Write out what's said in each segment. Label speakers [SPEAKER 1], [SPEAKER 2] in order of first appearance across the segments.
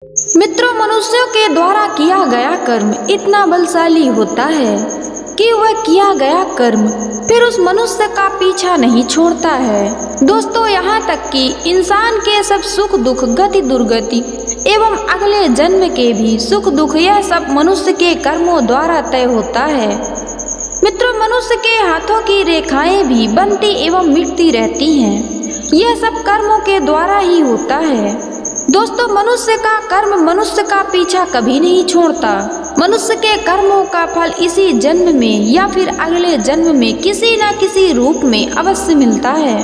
[SPEAKER 1] मित्रों, मनुष्यों के द्वारा किया गया कर्म इतना बलशाली होता है कि वह किया गया कर्म फिर उस मनुष्य का पीछा नहीं छोड़ता है। दोस्तों, यहाँ तक कि इंसान के सब सुख दुख, गति दुर्गति एवं अगले जन्म के भी सुख दुख, यह सब मनुष्य के कर्मों द्वारा तय होता है। मित्रों, मनुष्य के हाथों की रेखाएं भी बनती एवं मिटती रहती हैं। यह सब कर्मों के द्वारा ही होता है। दोस्तों, मनुष्य का कर्म मनुष्य का पीछा कभी नहीं छोड़ता। मनुष्य के कर्मों का फल इसी जन्म में या फिर अगले जन्म में किसी न किसी रूप में अवश्य मिलता है।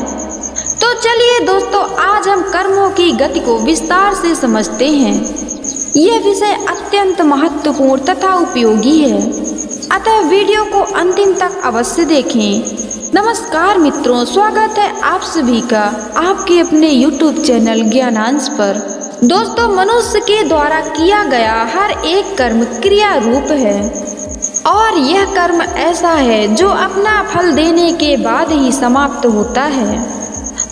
[SPEAKER 1] तो चलिए दोस्तों, आज हम कर्मों की गति को विस्तार से समझते हैं। यह विषय अत्यंत महत्वपूर्ण तथा उपयोगी है, अतः वीडियो को अंतिम तक अवश्य देखें। नमस्कार मित्रों, स्वागत है आप सभी का आपके अपने YouTube चैनल ज्ञानांश पर। दोस्तों, मनुष्य के द्वारा किया गया हर एक कर्म क्रिया रूप है और यह कर्म ऐसा है जो अपना फल देने के बाद ही समाप्त होता है।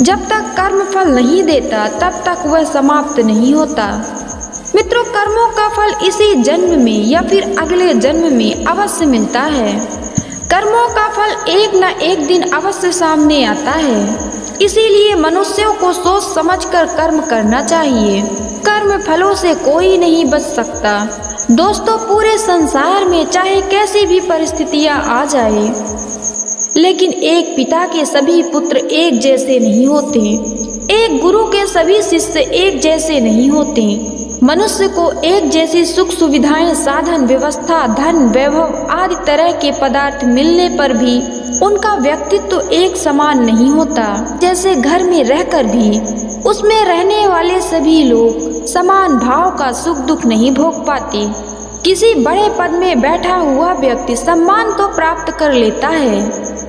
[SPEAKER 1] जब तक कर्म फल नहीं देता तब तक वह समाप्त नहीं होता। मित्रों, कर्मों का फल इसी जन्म में या फिर अगले जन्म में अवश्य मिलता है। कर्मों का फल एक न एक दिन अवश्य सामने आता है, इसीलिए मनुष्यों को सोच समझकर कर्म करना चाहिए। कर्म फलों से कोई नहीं बच सकता। दोस्तों, पूरे संसार में चाहे कैसी भी परिस्थितियां आ जाए, लेकिन एक पिता के सभी पुत्र एक जैसे नहीं होते। एक गुरु के सभी शिष्य एक जैसे नहीं होते। मनुष्य को एक जैसी सुख सुविधाएं, साधन, व्यवस्था, धन, वैभव आदि तरह के पदार्थ मिलने पर भी उनका व्यक्तित्व एक समान नहीं होता। जैसे घर में रहकर भी उसमें रहने वाले सभी लोग समान भाव का सुख दुख नहीं भोग पाते। किसी बड़े पद में बैठा हुआ व्यक्ति सम्मान तो प्राप्त कर लेता है,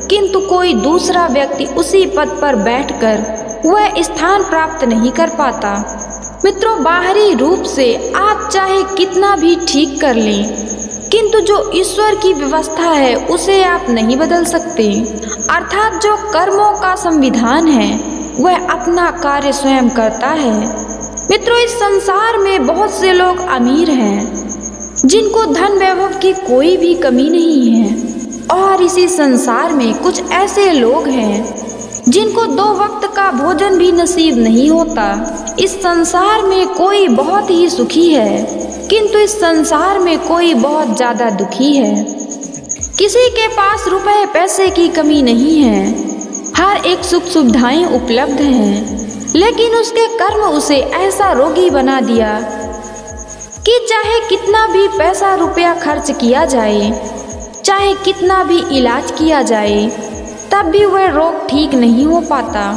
[SPEAKER 1] किंतु कोई दूसरा व्यक्ति उसी पद पर बैठकर वह स्थान प्राप्त नहीं कर पाता। मित्रों, बाहरी रूप से आप चाहे कितना भी ठीक कर लें, किंतु जो ईश्वर की व्यवस्था है उसे आप नहीं बदल सकते। अर्थात जो कर्मों का संविधान है वह अपना कार्य स्वयं करता है। मित्रों, इस संसार में बहुत से लोग अमीर हैं जिनको धन वैभव की कोई भी कमी नहीं है, और इसी संसार में कुछ ऐसे लोग हैं जिनको 2 वक्त का भोजन भी नसीब नहीं होता। इस संसार में कोई बहुत ही सुखी है, किंतु इस संसार में कोई बहुत ज्यादा दुखी है। किसी के पास रुपए पैसे की कमी नहीं है, हर एक सुख सुविधाएं उपलब्ध हैं, लेकिन उसके कर्म उसे ऐसा रोगी बना दिया कि चाहे कितना भी पैसा रुपया खर्च किया जाए, चाहे कितना भी इलाज किया जाए, तब भी वह रोग ठीक नहीं हो पाता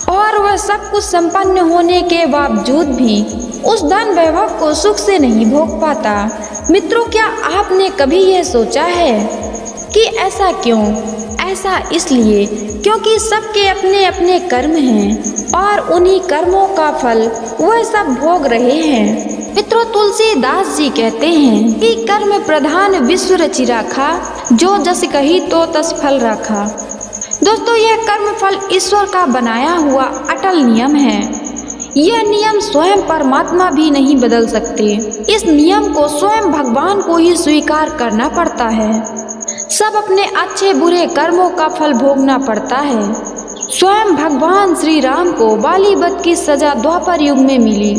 [SPEAKER 1] और वह सब कुछ संपन्न होने के बावजूद भी उस धन वैभव को सुख से नहीं भोग पाता। मित्रों, क्या आपने कभी यह सोचा है कि ऐसा क्यों? ऐसा इसलिए क्योंकि सबके अपने अपने कर्म हैं और उन्हीं कर्मों का फल वह सब भोग रहे हैं। मित्रों, तुलसीदास जी कहते हैं कि कर्म प्रधान विश्व रचि राखा, जो जस कही तो तस फल राखा। दोस्तों, यह कर्म फल ईश्वर का बनाया हुआ अटल नियम है। यह नियम स्वयं परमात्मा भी नहीं बदल सकते। इस नियम को स्वयं भगवान को ही स्वीकार करना पड़ता है। सब अपने अच्छे बुरे कर्मों का फल भोगना पड़ता है। स्वयं भगवान श्री राम को बाली वध की सजा द्वापर युग में मिली,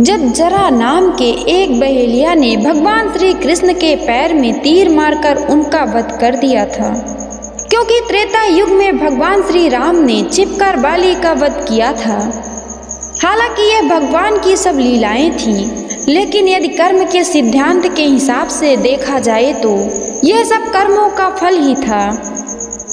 [SPEAKER 1] जब जरा नाम के एक बहेलिया ने भगवान श्री कृष्ण के पैर में तीर मारकर उनका वध कर दिया था। क्योंकि त्रेता युग में भगवान श्री राम ने छिपकर बाली का वध किया था। हालांकि यह भगवान की सब लीलाएं थीं, लेकिन यदि कर्म के सिद्धांत के हिसाब से देखा जाए तो यह सब कर्मों का फल ही था,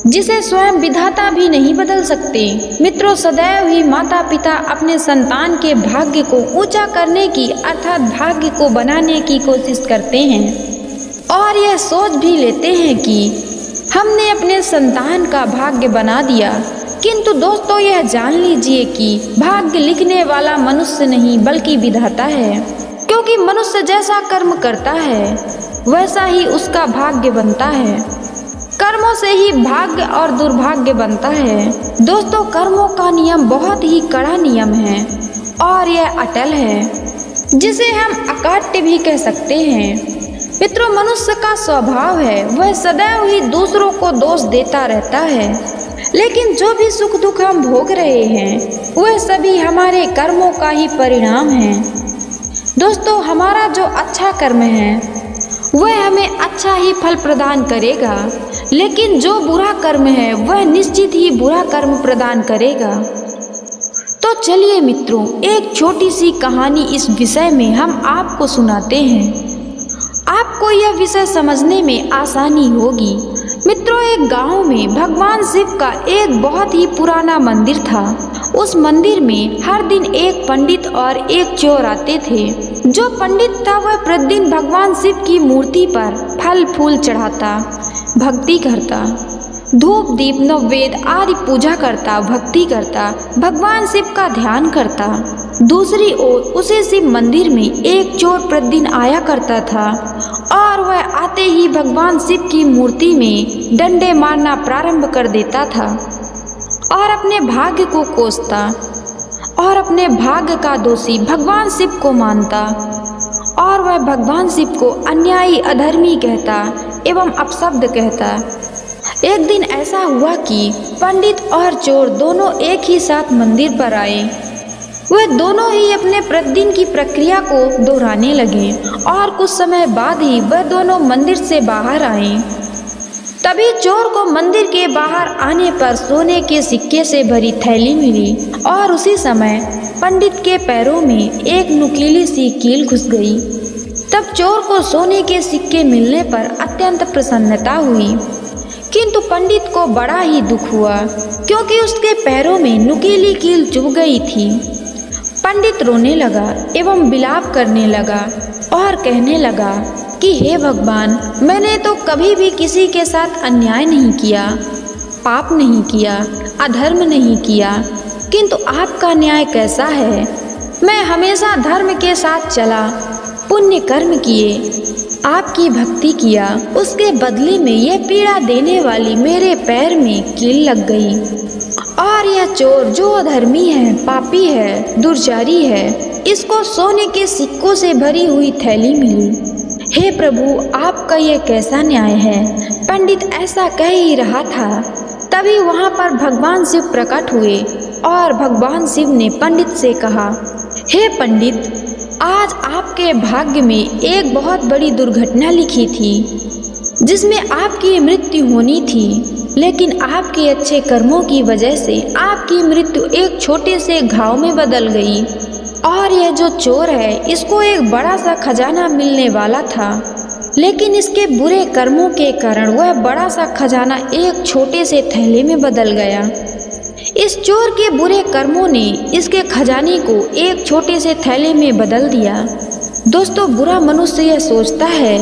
[SPEAKER 1] जिसे स्वयं विधाता भी नहीं बदल सकते। मित्रों, सदैव ही माता पिता अपने संतान के भाग्य को ऊंचा करने की, अर्थात भाग्य को बनाने की कोशिश करते हैं और यह सोच भी लेते हैं कि हमने अपने संतान का भाग्य बना दिया। किंतु दोस्तों, यह जान लीजिए कि भाग्य लिखने वाला मनुष्य नहीं बल्कि विधाता है, क्योंकि मनुष्य जैसा कर्म करता है वैसा ही उसका भाग्य बनता है। कर्मों से ही भाग्य और दुर्भाग्य बनता है। दोस्तों, कर्मों का नियम बहुत ही कड़ा नियम है और यह अटल है। जिसे हम अकाट्य भी कह सकते हैं। मित्रों, मनुष्य का स्वभाव है वह सदैव ही दूसरों को दोष देता रहता है, लेकिन जो भी सुख दुख हम भोग रहे हैं वह सभी हमारे कर्मों का ही परिणाम है। दोस्तों, हमारा जो अच्छा कर्म है वह हमें अच्छा ही फल प्रदान करेगा, लेकिन जो बुरा कर्म है वह निश्चित ही बुरा कर्म प्रदान करेगा। तो चलिए मित्रों, एक छोटी सी कहानी इस विषय में हम आपको सुनाते हैं। आपको यह विषय समझने में आसानी होगी। मित्रों, एक गांव में भगवान शिव का एक बहुत ही पुराना मंदिर था। उस मंदिर में हर दिन एक पंडित और एक चोर आते थे। जो पंडित था वह प्रतिदिन भगवान शिव की मूर्ति पर फल फूल चढ़ाता, भक्ति करता, धूप दीप नैवेद्य आदि पूजा करता, भक्ति करता, भगवान शिव का ध्यान करता। दूसरी ओर उसी शिव मंदिर में एक चोर प्रतिदिन आया करता था और वह आते ही भगवान शिव की मूर्ति में डंडे मारना प्रारंभ कर देता था और अपने भाग्य को कोसता और अपने भाग्य का दोषी भगवान शिव को मानता और वह भगवान शिव को अन्यायी, अधर्मी कहता एवं अपशब्द कहता। एक दिन ऐसा हुआ कि पंडित और चोर दोनों एक ही साथ मंदिर पर आए। वह दोनों ही अपने प्रतिदिन की प्रक्रिया को दोहराने लगे और कुछ समय बाद ही वह दोनों मंदिर से बाहर आए। तभी चोर को मंदिर के बाहर आने पर सोने के सिक्के से भरी थैली मिली और उसी समय पंडित के पैरों में एक नुकीली सी कील घुस गई। तब चोर को सोने के सिक्के मिलने पर अत्यंत प्रसन्नता हुई, किंतु पंडित को बड़ा ही दुख हुआ क्योंकि उसके पैरों में नुकीली कील चुभ गई थी। पंडित रोने लगा एवं विलाप करने लगा और कहने लगा कि हे भगवान, मैंने तो कभी भी किसी के साथ अन्याय नहीं किया, पाप नहीं किया, अधर्म नहीं किया, किंतु आपका न्याय कैसा है। मैं हमेशा धर्म के साथ चला, पुण्य कर्म किए, आपकी भक्ति किया, उसके बदले में यह पीड़ा देने वाली मेरे पैर में कील लग गई। और यह चोर जो अधर्मी है, पापी है, दुर्चारी है, इसको सोने के सिक्कों से भरी हुई थैली मिली। हे प्रभु, आपका यह कैसा न्याय है। पंडित ऐसा कह ही रहा था, तभी वहाँ पर भगवान शिव प्रकट हुए और भगवान शिव ने पंडित से कहा, हे पंडित, आज आपके भाग्य में एक बहुत बड़ी दुर्घटना लिखी थी जिसमें आपकी मृत्यु होनी थी, लेकिन आपके अच्छे कर्मों की वजह से आपकी मृत्यु एक छोटे से घाव में बदल गई। और यह जो चोर है इसको एक बड़ा सा खजाना मिलने वाला था, लेकिन इसके बुरे कर्मों के कारण वह बड़ा सा खजाना एक छोटे से थैले में बदल गया। इस चोर के बुरे कर्मों ने इसके खजाने को एक छोटे से थैले में बदल दिया। दोस्तों, बुरा मनुष्य यह सोचता है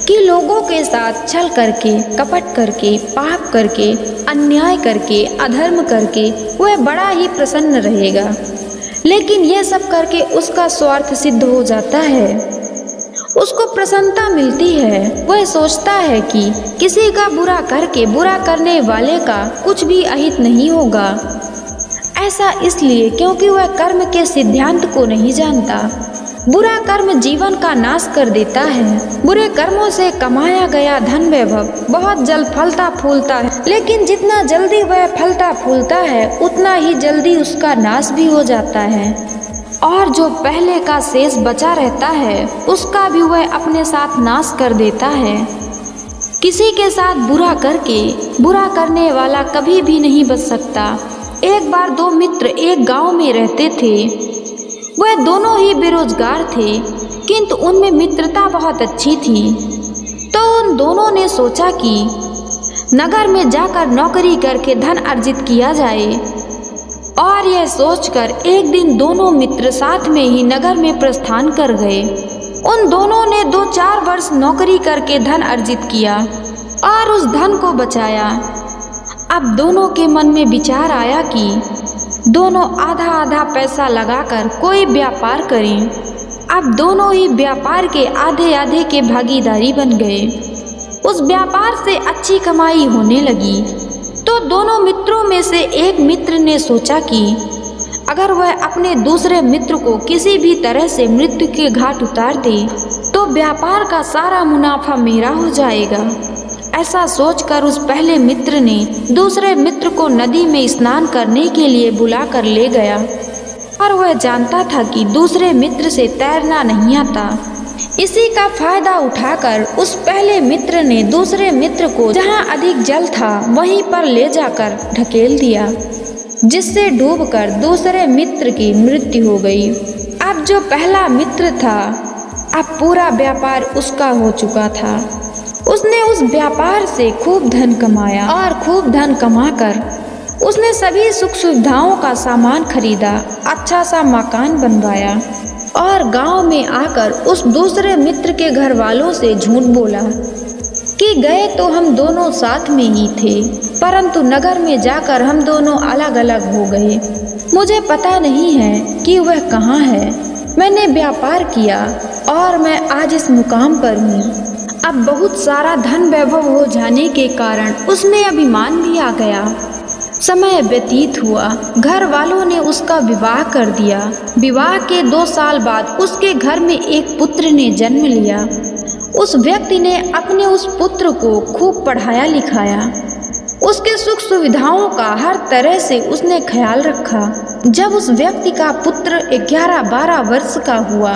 [SPEAKER 1] कि लोगों के साथ छल करके, कपट करके, पाप करके, अन्याय करके, अधर्म करके वह बड़ा ही प्रसन्न रहेगा, लेकिन यह सब करके उसका स्वार्थ सिद्ध हो जाता है। उसको प्रसन्नता मिलती है। वह सोचता है कि किसी का बुरा करके बुरा करने वाले का कुछ भी अहित नहीं होगा। ऐसा इसलिए क्योंकि वह कर्म के सिद्धांत को नहीं जानता। बुरा कर्म जीवन का नाश कर देता है। बुरे कर्मों से कमाया गया धन वैभव बहुत जल्द फलता फूलता है, लेकिन जितना जल्दी वह फलता फूलता है उतना ही जल्दी उसका नाश भी हो जाता है, और जो पहले का शेष बचा रहता है उसका भी वह अपने साथ नाश कर देता है। किसी के साथ बुरा करके बुरा करने वाला कभी भी नहीं बच सकता। एक बार दो मित्र एक गांव में रहते थे। वह दोनों ही बेरोजगार थे, किंतु उनमें मित्रता बहुत अच्छी थी। तो उन दोनों ने सोचा कि नगर में जाकर नौकरी करके धन अर्जित किया जाए, और यह सोचकर एक दिन दोनों मित्र साथ में ही नगर में प्रस्थान कर गए। उन दोनों ने 2-4 वर्ष नौकरी करके धन अर्जित किया और उस धन को बचाया। अब दोनों के मन में विचार आया कि दोनों आधा आधा पैसा लगाकर कोई व्यापार करें। अब दोनों ही व्यापार के आधे आधे के भागीदारी बन गए। उस व्यापार से अच्छी कमाई होने लगी। तो दोनों मित्रों में से एक मित्र ने सोचा कि अगर वह अपने दूसरे मित्र को किसी भी तरह से मृत्यु के घाट उतार दे तो व्यापार का सारा मुनाफा मेरा हो जाएगा। ऐसा सोचकर उस पहले मित्र ने दूसरे मित्र को नदी में स्नान करने के लिए बुलाकर ले गया, पर वह जानता था कि दूसरे मित्र से तैरना नहीं आता। इसी का फायदा उठाकर उस पहले मित्र ने दूसरे मित्र को जहां अधिक जल था वहीं पर ले जाकर ढकेल दिया, जिससे डूबकर दूसरे मित्र की मृत्यु हो गई। अब जो पहला मित्र था, अब पूरा व्यापार उसका हो चुका था। उसने उस व्यापार से खूब धन कमाया और खूब धन कमाकर उसने सभी सुख सुविधाओं का सामान खरीदा, अच्छा सा मकान बनवाया और गांव में आकर उस दूसरे मित्र के घर वालों से झूठ बोला कि गए तो हम दोनों साथ में ही थे, परंतु नगर में जाकर हम दोनों अलग अलग हो गए। मुझे पता नहीं है कि वह कहाँ है। मैंने व्यापार किया और मैं आज इस मुकाम पर हूँ। अब बहुत सारा धन वैभव हो जाने के कारण उसमें अभिमान भी आ गया। समय व्यतीत हुआ, घर वालों ने उसका विवाह कर दिया। विवाह के 2 साल बाद उसके घर में एक पुत्र ने जन्म लिया। उस व्यक्ति ने अपने उस पुत्र को खूब पढ़ाया लिखाया, उसके सुख सुविधाओं का हर तरह से उसने ख्याल रखा। जब उस व्यक्ति का पुत्र 11-12 वर्ष का हुआ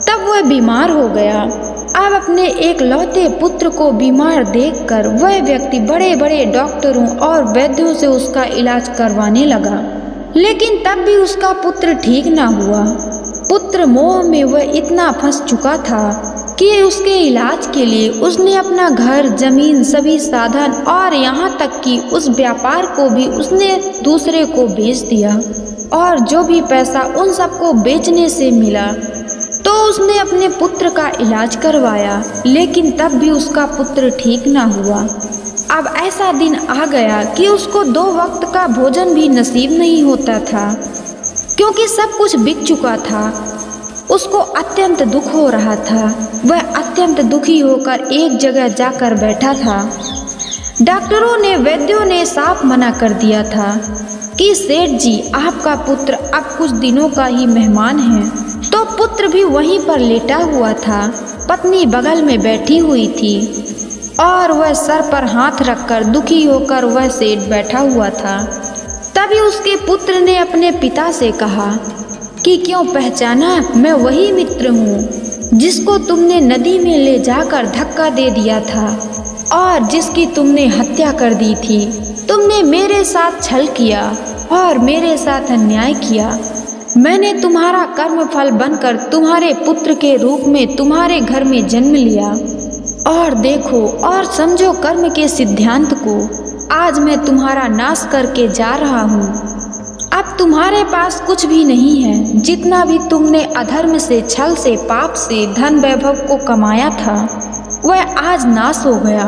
[SPEAKER 1] तब वह बीमार हो गया। अब अपने एक लौते पुत्र को बीमार देखकर वह व्यक्ति बड़े बड़े डॉक्टरों और वैद्यों से उसका इलाज करवाने लगा, लेकिन तब भी उसका पुत्र ठीक ना हुआ। पुत्र मोह में वह इतना फंस चुका था कि उसके इलाज के लिए उसने अपना घर, जमीन, सभी साधन और यहाँ तक कि उस व्यापार को भी उसने दूसरे को बेच दिया। और जो भी पैसा उन सबको बेचने से मिला तो उसने अपने पुत्र का इलाज करवाया, लेकिन तब भी उसका पुत्र ठीक ना हुआ। अब ऐसा दिन आ गया कि उसको 2 वक्त का भोजन भी नसीब नहीं होता था, क्योंकि सब कुछ बिक चुका था। उसको अत्यंत दुख हो रहा था। वह अत्यंत दुखी होकर एक जगह जाकर बैठा था। डॉक्टरों ने, वैद्यों ने साफ मना कर दिया था कि सेठ जी, आपका पुत्र अब कुछ दिनों का ही मेहमान है। तो पुत्र भी वहीं पर लेटा हुआ था, पत्नी बगल में बैठी हुई थी और वह सर पर हाथ रखकर दुखी होकर वह सेठ बैठा हुआ था। तभी उसके पुत्र ने अपने पिता से कहा कि क्यों पहचाना, मैं वही मित्र हूँ जिसको तुमने नदी में ले जाकर धक्का दे दिया था और जिसकी तुमने हत्या कर दी थी। तुमने मेरे साथ छल किया और मेरे साथ अन्याय किया। मैंने तुम्हारा कर्मफल बनकर तुम्हारे पुत्र के रूप में तुम्हारे घर में जन्म लिया और देखो और समझो कर्म के सिद्धांत को। आज मैं तुम्हारा नाश करके जा रहा हूँ। अब तुम्हारे पास कुछ भी नहीं है। जितना भी तुमने अधर्म से, छल से, पाप से धन वैभव को कमाया था वह आज नाश हो गया।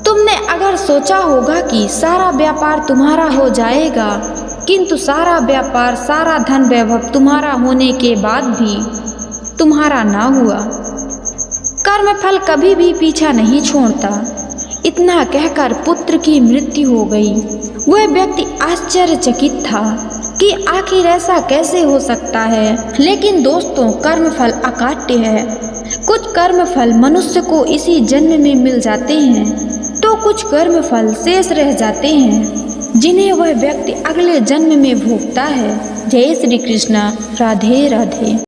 [SPEAKER 1] तुमने अगर सोचा होगा कि सारा व्यापार तुम्हारा हो जाएगा, किंतु सारा व्यापार, सारा धन वैभव तुम्हारा होने के बाद भी तुम्हारा ना हुआ। कर्मफल कभी भी पीछा नहीं छोड़ता। इतना कहकर पुत्र की मृत्यु हो गई। वह व्यक्ति आश्चर्यचकित था कि आखिर ऐसा कैसे हो सकता है। लेकिन दोस्तों, कर्मफल अकाट्य है। कुछ कर्मफल मनुष्य को इसी जन्म में मिल जाते हैं, तो कुछ कर्मफल शेष रह जाते हैं जिन्हें वह व्यक्ति अगले जन्म में भोगता है। जय श्री कृष्णा। राधे राधे।